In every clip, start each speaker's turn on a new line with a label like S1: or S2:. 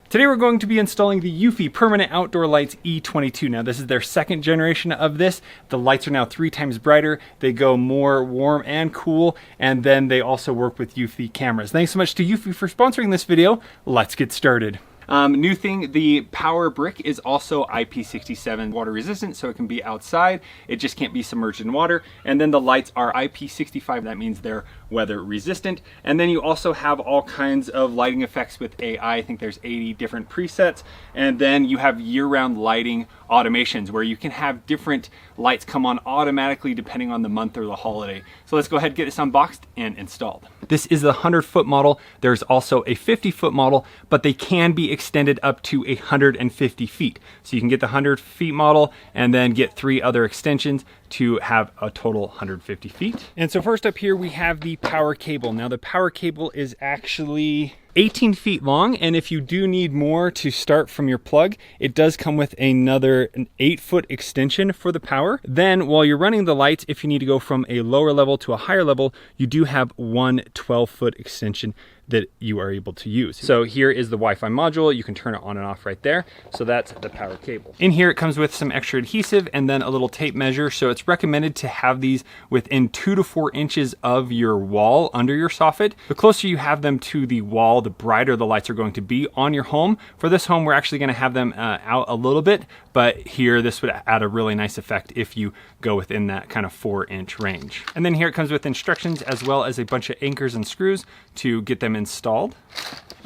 S1: Today we're going to be installing the Eufy Permanent Outdoor Lights E22. Now this is their second generation of this. The lights are now 3 times brighter. They go more warm and cool, and then they also work with Eufy cameras. Thanks so much to Eufy for sponsoring this video. Let's get started. New thing, the power brick is also IP67 water resistant, so it can be outside. It just can't be submerged in water. And then the lights are IP65, that means they're weather resistant. And then you also have all kinds of lighting effects with AI. I think there's 80 different presets. And then you have year-round lighting automations where you can have different lights come on automatically depending on the month or the holiday. So let's go ahead and get this unboxed and installed. This is the 100-foot model. There's also a 50-foot model, but they can be extended up to 150 feet. So you can get the 100 feet model and then get 3 other extensions to have a total 150 feet. And so first up here we have the power cable. Now the power cable is actually 18 feet long, and if you do need more to start from your plug, it does come with an 8-foot extension for the power. Then while you're running the lights, if you need to go from a lower level to a higher level, you do have one 12-foot extension that you are able to use. So here is the Wi-Fi module. You can turn it on and off right there. So that's the power cable. In here, it comes with some extra adhesive and then a little tape measure. So it's recommended to have these within 2 to 4 inches of your wall under your soffit. The closer you have them to the wall, the brighter the lights are going to be on your home. For this home, we're actually gonna have them out a little bit, but here, this would add a really nice effect if you go within that kind of 4-inch range. And then here it comes with instructions as well as a bunch of anchors and screws to get them installed.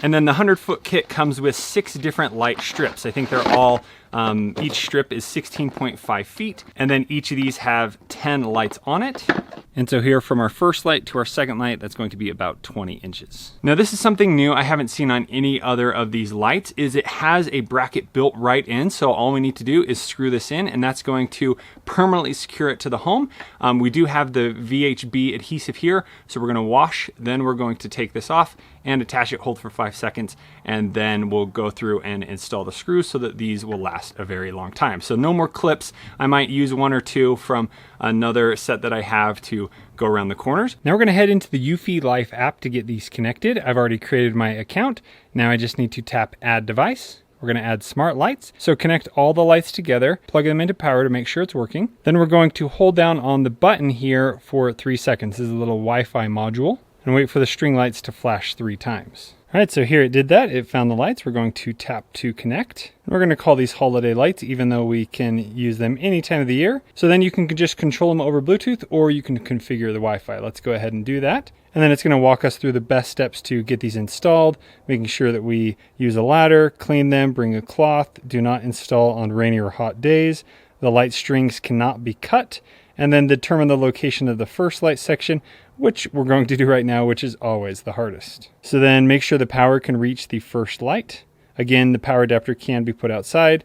S1: And then the 100-foot kit comes with 6 different light strips. I think they're all, each strip is 16.5 feet, and then each of these have 10 lights on it. And so here from our first light to our second light, that's going to be about 20 inches. Now this is something new I haven't seen on any other of these lights, is it has a bracket built right in. So all we need to do is screw this in, and that's going to permanently secure it to the home. We do have the VHB adhesive here, so we're gonna wash, then we're going to take this off and attach it, hold for 5 seconds, and then we'll go through and install the screws so that these will last a very long time. So no more clips. I might use 1 or 2 from another set that I have to go around the corners. Now we're gonna head into the Eufy Life app to get these connected. I've already created my account. Now I just need to tap Add Device. We're gonna add smart lights. So connect all the lights together, plug them into power to make sure it's working. Then we're going to hold down on the button here for 3 seconds. This is a little Wi-Fi module, and wait for the string lights to flash 3 times. All right, so here it did that. It found the lights. We're going to tap to connect. We're going to call these holiday lights, even though we can use them any time of the year. So then you can just control them over Bluetooth, or you can configure the Wi-Fi. Let's go ahead and do that. And then it's going to walk us through the best steps to get these installed, making sure that we use a ladder, clean them, bring a cloth, do not install on rainy or hot days. The light strings cannot be cut, and then determine the location of the first light section, which we're going to do right now, which is always the hardest. So then make sure the power can reach the first light. Again, the power adapter can be put outside.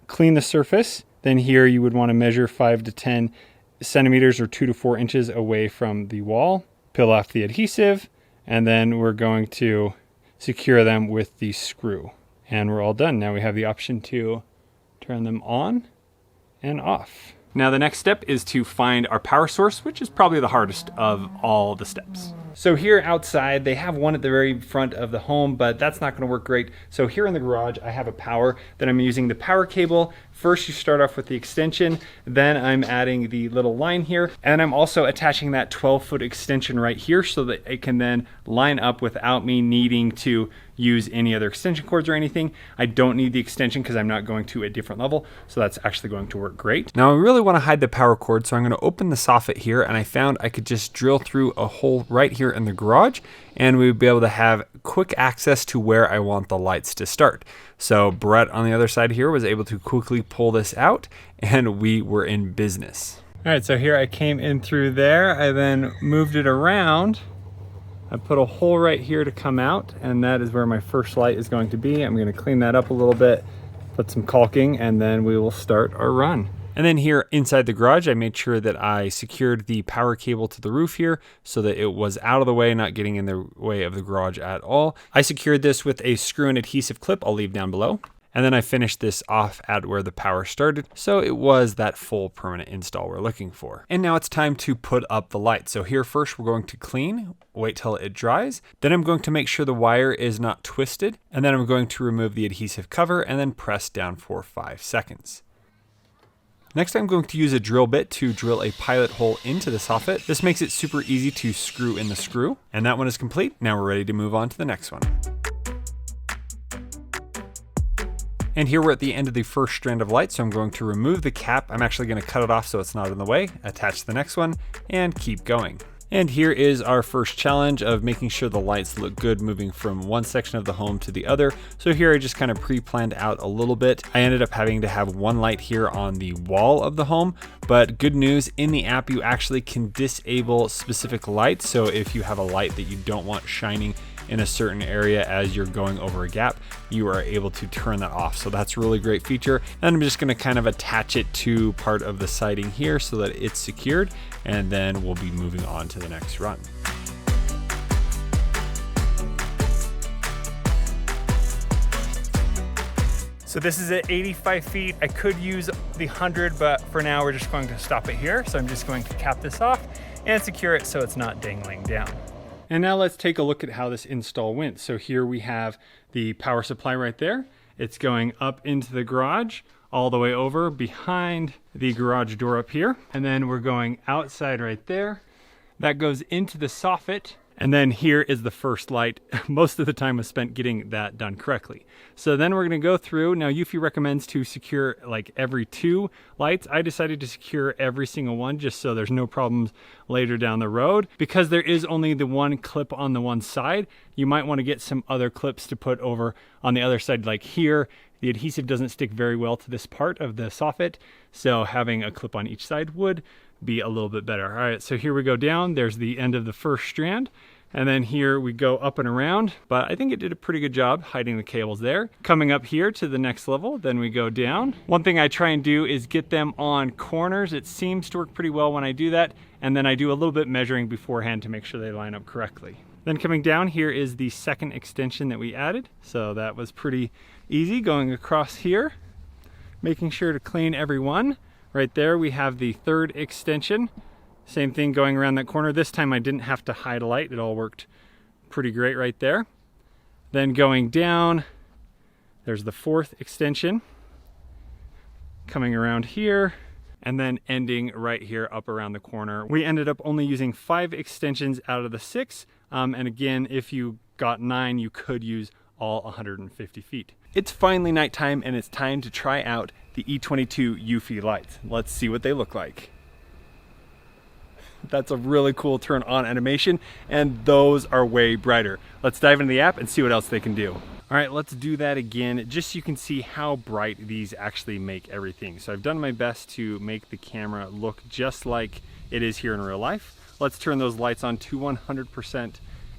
S1: Clean the surface. Then here you would want to measure 5 to 10 centimeters or 2 to 4 inches away from the wall. Peel off the adhesive, and then we're going to secure them with the screw. And we're all done. Now we have the option to turn them on and off. Now the next step is to find our power source, which is probably the hardest of all the steps. So here outside, they have one at the very front of the home, but that's not gonna work great. So here in the garage, I have a power that I'm using the power cable. First, you start off with the extension, then I'm adding the little line here, and I'm also attaching that 12-foot extension right here so that it can then line up without me needing to use any other extension cords or anything. I don't need the extension because I'm not going to a different level, so that's actually going to work great. Now I really want to hide the power cord, so I'm going to open the soffit here, and I found I could just drill through a hole right here in the garage, and we would be able to have quick access to where I want the lights to start. So Brett on the other side here was able to quickly pull this out, and we were in business. All right, so here I came in through there. I then moved it around. I put a hole right here to come out, and that is where my first light is going to be. I'm going to clean that up a little bit, put some caulking, and then we will start our run. And then here inside the garage, I made sure that I secured the power cable to the roof here so that it was out of the way, not getting in the way of the garage at all. I secured this with a screw and adhesive clip I'll leave down below. And then I finished this off at where the power started. So it was that full permanent install we're looking for. And now it's time to put up the light. So here first we're going to clean, wait till it dries. Then I'm going to make sure the wire is not twisted. And then I'm going to remove the adhesive cover and then press down for 5 seconds. Next, I'm going to use a drill bit to drill a pilot hole into the soffit. This makes it super easy to screw in the screw. And that one is complete. Now we're ready to move on to the next one. And here we're at the end of the first strand of light, so I'm going to remove the cap. I'm actually going to cut it off so it's not in the way, attach the next one, and keep going. And here is our first challenge of making sure the lights look good moving from one section of the home to the other. So here I just kind of pre-planned out a little bit. I ended up having to have one light here on the wall of the home, but good news, in the app you actually can disable specific lights. So if you have a light that you don't want shining in a certain area as you're going over a gap, you are able to turn that off. So that's a really great feature. And I'm just going to kind of attach it to part of the siding here so that it's secured, and then we'll be moving on to the next run.
S2: So this is at 85 feet. I could use the 100, but for now we're just going to stop it here. So I'm just going to cap this off and secure it so it's not dangling down.
S1: And now let's take a look at how this install went. So here we have the power supply right there. It's going up into the garage, all the way over behind the garage door up here. And then we're going outside right there. That goes into the soffit. And then here is the first light. Most of the time was spent getting that done correctly. So then we're gonna go through. Now Eufy recommends to secure like every 2 lights. I decided to secure every single one just so there's no problems later down the road. Because there is only the one clip on the one side, you might wanna get some other clips to put over on the other side. Like here, the adhesive doesn't stick very well to this part of the soffit. So having a clip on each side would be a little bit better. All right, so here we go down. There's the end of the first strand. And then here we go up and around, but I think it did a pretty good job hiding the cables there. Coming up here to the next level, then we go down. One thing I try and do is get them on corners. It seems to work pretty well when I do that. And then I do a little bit measuring beforehand to make sure they line up correctly. Then coming down here is the second extension that we added. So that was pretty easy going across here, making sure to clean every one. Right there we have the third extension. Same thing going around that corner. This time I didn't have to hide a light. It all worked pretty great right there. Then going down, there's the fourth extension. Coming around here, and then ending right here up around the corner. We ended up only using 5 extensions out of the 6. And again, if you got 9, you could use all 150 feet. It's finally nighttime and it's time to try out the E22 Eufy lights. Let's see what they look like. That's a really cool turn on animation, and those are way brighter. Let's dive into the app and see what else they can do. All right, let's do that again, just so you can see how bright these actually make everything. So I've done my best to make the camera look just like it is here in real life. Let's turn those lights on to 100%.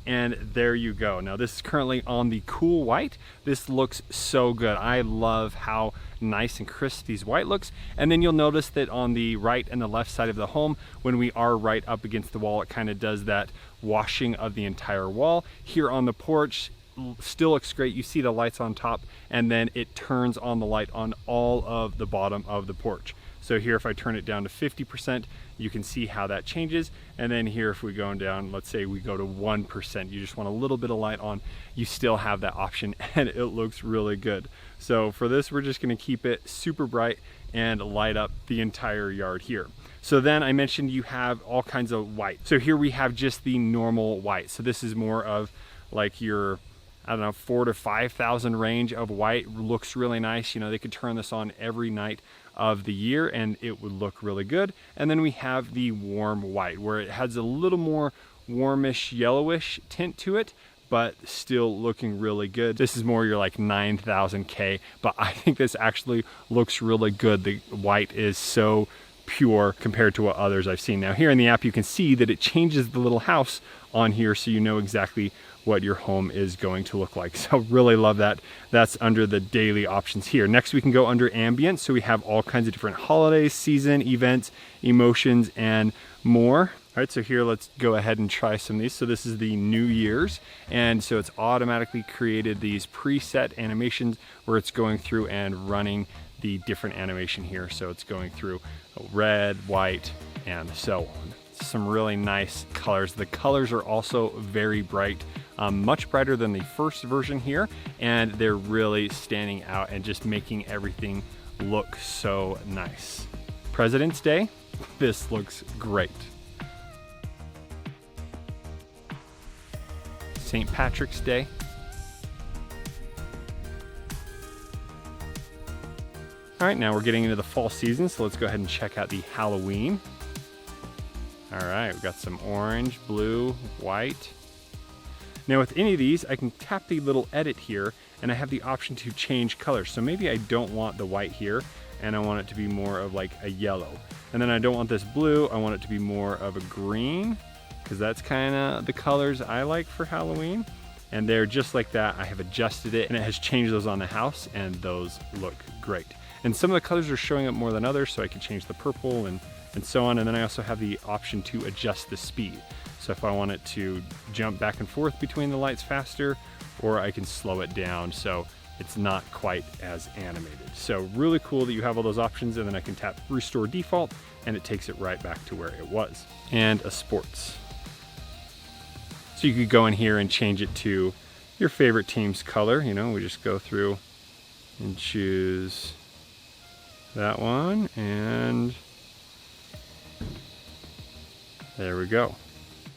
S1: And there you go. Now this is currently on the cool white. This looks so good. I love how nice and crisp these white looks. And then you'll notice that on the right and the left side of the home, when we are right up against the wall, it kind of does that washing of the entire wall. Here on the porch, still looks great. You see the lights on top, and then it turns on the light on all of the bottom of the porch. So here, if I turn it down to 50%, you can see how that changes. And then here, if we go down, let's say we go to 1%, you just want a little bit of light on, you still have that option, and it looks really good. So for this, we're just gonna keep it super bright and light up the entire yard here. So then I mentioned you have all kinds of white. So here we have just the normal white. So this is more of like your, I don't know, 4,000 to 5,000 range of white. Looks really nice. You know, they could turn this on every night of the year and it would look really good. And then we have the warm white, where it has a little more warmish yellowish tint to it, but still looking really good. This is more your like 9,000K, but I think this actually looks really good. The white is so pure compared to what others I've seen. Now here in the app, you can see that it changes the little house on here, so you know exactly what your home is going to look like. So really love that. That's under the daily options here. Next, we can go under ambient. So we have all kinds of different holidays, season, events, emotions, and more. All right, so here let's go ahead and try some of these. So this is the New Year's, and so it's automatically created these preset animations where it's going through and running the different animation here. So it's going through red, white, and so on. Some really nice colors. The colors are also very bright, much brighter than the first version here, and they're really standing out and just making everything look so nice. President's Day, this looks great. St. Patrick's Day. All right, now we're getting into the fall season, so let's go ahead and check out the Halloween. All right, we've got some orange, blue, white. Now with any of these, I can tap the little edit here, and I have the option to change colors. So maybe I don't want the white here, and I want it to be more of like a yellow. And then I don't want this blue, I want it to be more of a green, because that's kind of the colors I like for Halloween. And they're just like that. I have adjusted it, and it has changed those on the house, and those look great. And some of the colors are showing up more than others, so I can change the purple and so on. And then I also have the option to adjust the speed. So if I want it to jump back and forth between the lights faster, or I can slow it down so it's not quite as animated. So really cool that you have all those options, and then I can tap Restore Default, and it takes it right back to where it was. And a sports. So you could go in here and change it to your favorite team's color. You know, we just go through and choose that one, and there we go.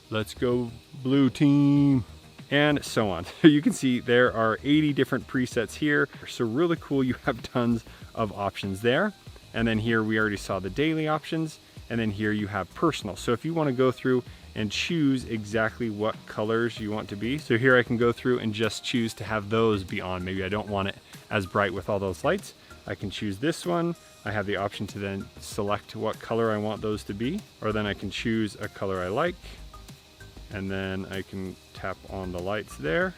S1: Let's go blue team, and so on. So you can see there are 80 different presets here. So really cool, you have tons of options there. And then here we already saw the daily options, and then here you have personal. So if you want to go through and choose exactly what colors you want to be. So here I can go through and just choose to have those be on. Maybe I don't want it as bright with all those lights. I can choose this one. I have the option to then select what color I want those to be, or then I can choose a color I like, and then I can tap on the lights there.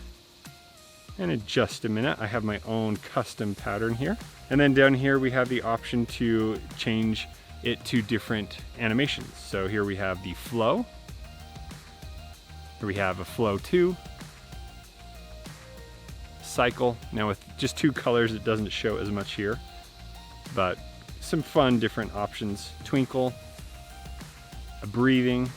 S1: And in just a minute, I have my own custom pattern here. And then down here, we have the option to change it to different animations. So here we have the flow. Here we have a flow 2, cycle. Now with just 2 colors, it doesn't show as much here, but some fun different options. Twinkle, a breathing,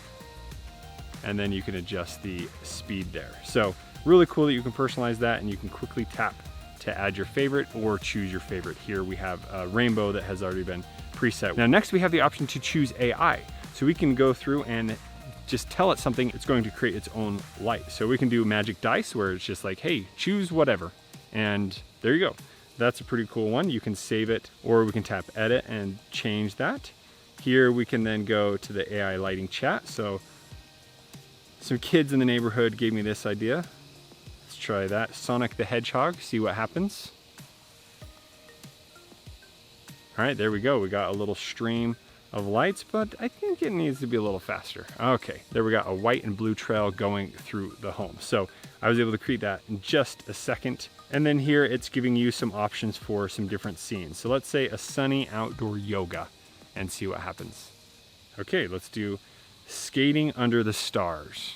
S1: and then you can adjust the speed there. So really cool that you can personalize that, and you can quickly tap to add your favorite or choose your favorite. Here we have a rainbow that has already been preset. Now next we have the option to choose AI. So we can go through and just tell it something, it's going to create its own light. So we can do magic dice where it's just like, hey, choose whatever. And there you go. That's a pretty cool one. You can save it, or we can tap edit and change that. Here we can then go to the AI lighting chat. So some kids in the neighborhood gave me this idea. Let's try that. Sonic the Hedgehog, see what happens. All right, there we go. We got a little stream of lights, but I think it needs to be a little faster. Okay, there we got a white and blue trail going through the home. So I was able to create that in just a second. And then here it's giving you some options for some different scenes. So let's say a sunny outdoor yoga and see what happens. Okay, let's do skating under the stars.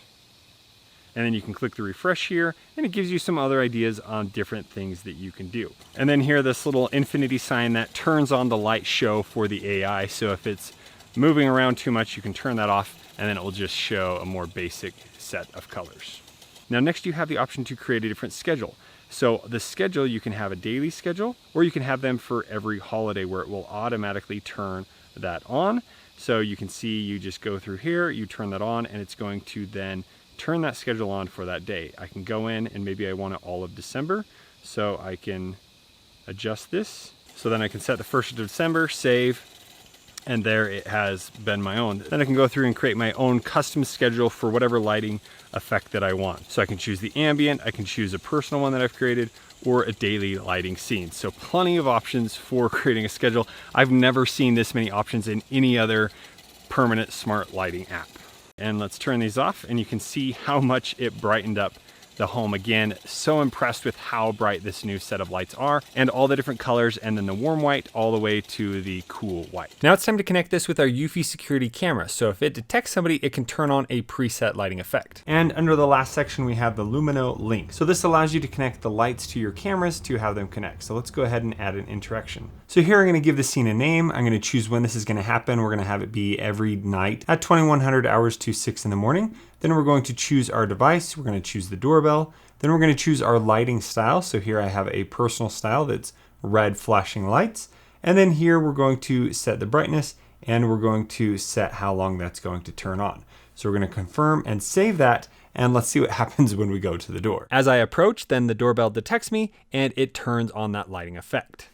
S1: And then you can click the refresh here, and it gives you some other ideas on different things that you can do. And then here, this little infinity sign that turns on the light show for the AI. So if it's moving around too much, you can turn that off, and then it will just show a more basic set of colors. Now next you have the option to create a different schedule. So the schedule, you can have a daily schedule, or you can have them for every holiday where it will automatically turn that on. So you can see, you just go through here, you turn that on, and it's going to then turn that schedule on for that day. I can go in and maybe I want it all of December, so I can adjust this. So then I can set the 1st of December, save, and there it has been my own. Then I can go through and create my own custom schedule for whatever lighting effect that I want. So I can choose the ambient, I can choose a personal one that I've created, or a daily lighting scene. So plenty of options for creating a schedule. I've never seen this many options in any other permanent smart lighting app. And let's turn these off, and you can see how much it brightened up the home. Again, so impressed with how bright this new set of lights are and all the different colors, and then the warm white all the way to the cool white. Now it's time to connect this with our Eufy security camera. So if it detects somebody, it can turn on a preset lighting effect. And under the last section, we have the Lumino link. So this allows you to connect the lights to your cameras to have them connect. So let's go ahead and add an interaction. So here I'm going to give the scene a name. I'm going to choose when this is going to happen. We're going to have it be every night at 2100 hours to 6 in the morning. Then we're going to choose our device. We're going to choose the doorbell. Then we're going to choose our lighting style. So here I have a personal style that's red flashing lights. And then here we're going to set the brightness, and we're going to set how long that's going to turn on. So we're going to confirm and save that, and let's see what happens when we go to the door. As I approach, then the doorbell detects me and it turns on that lighting effect.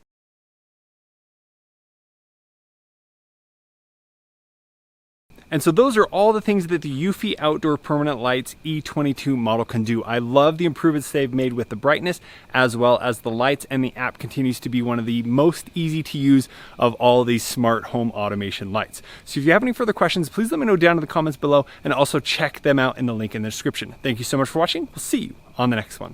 S1: And so those are all the things that the Eufy Outdoor Permanent Lights E22 model can do. I love the improvements they've made with the brightness as well as the lights, and the app continues to be one of the most easy to use of all of these smart home automation lights. So if you have any further questions, please let me know down in the comments below, and also check them out in the link in the description. Thank you so much for watching. We'll see you on the next one.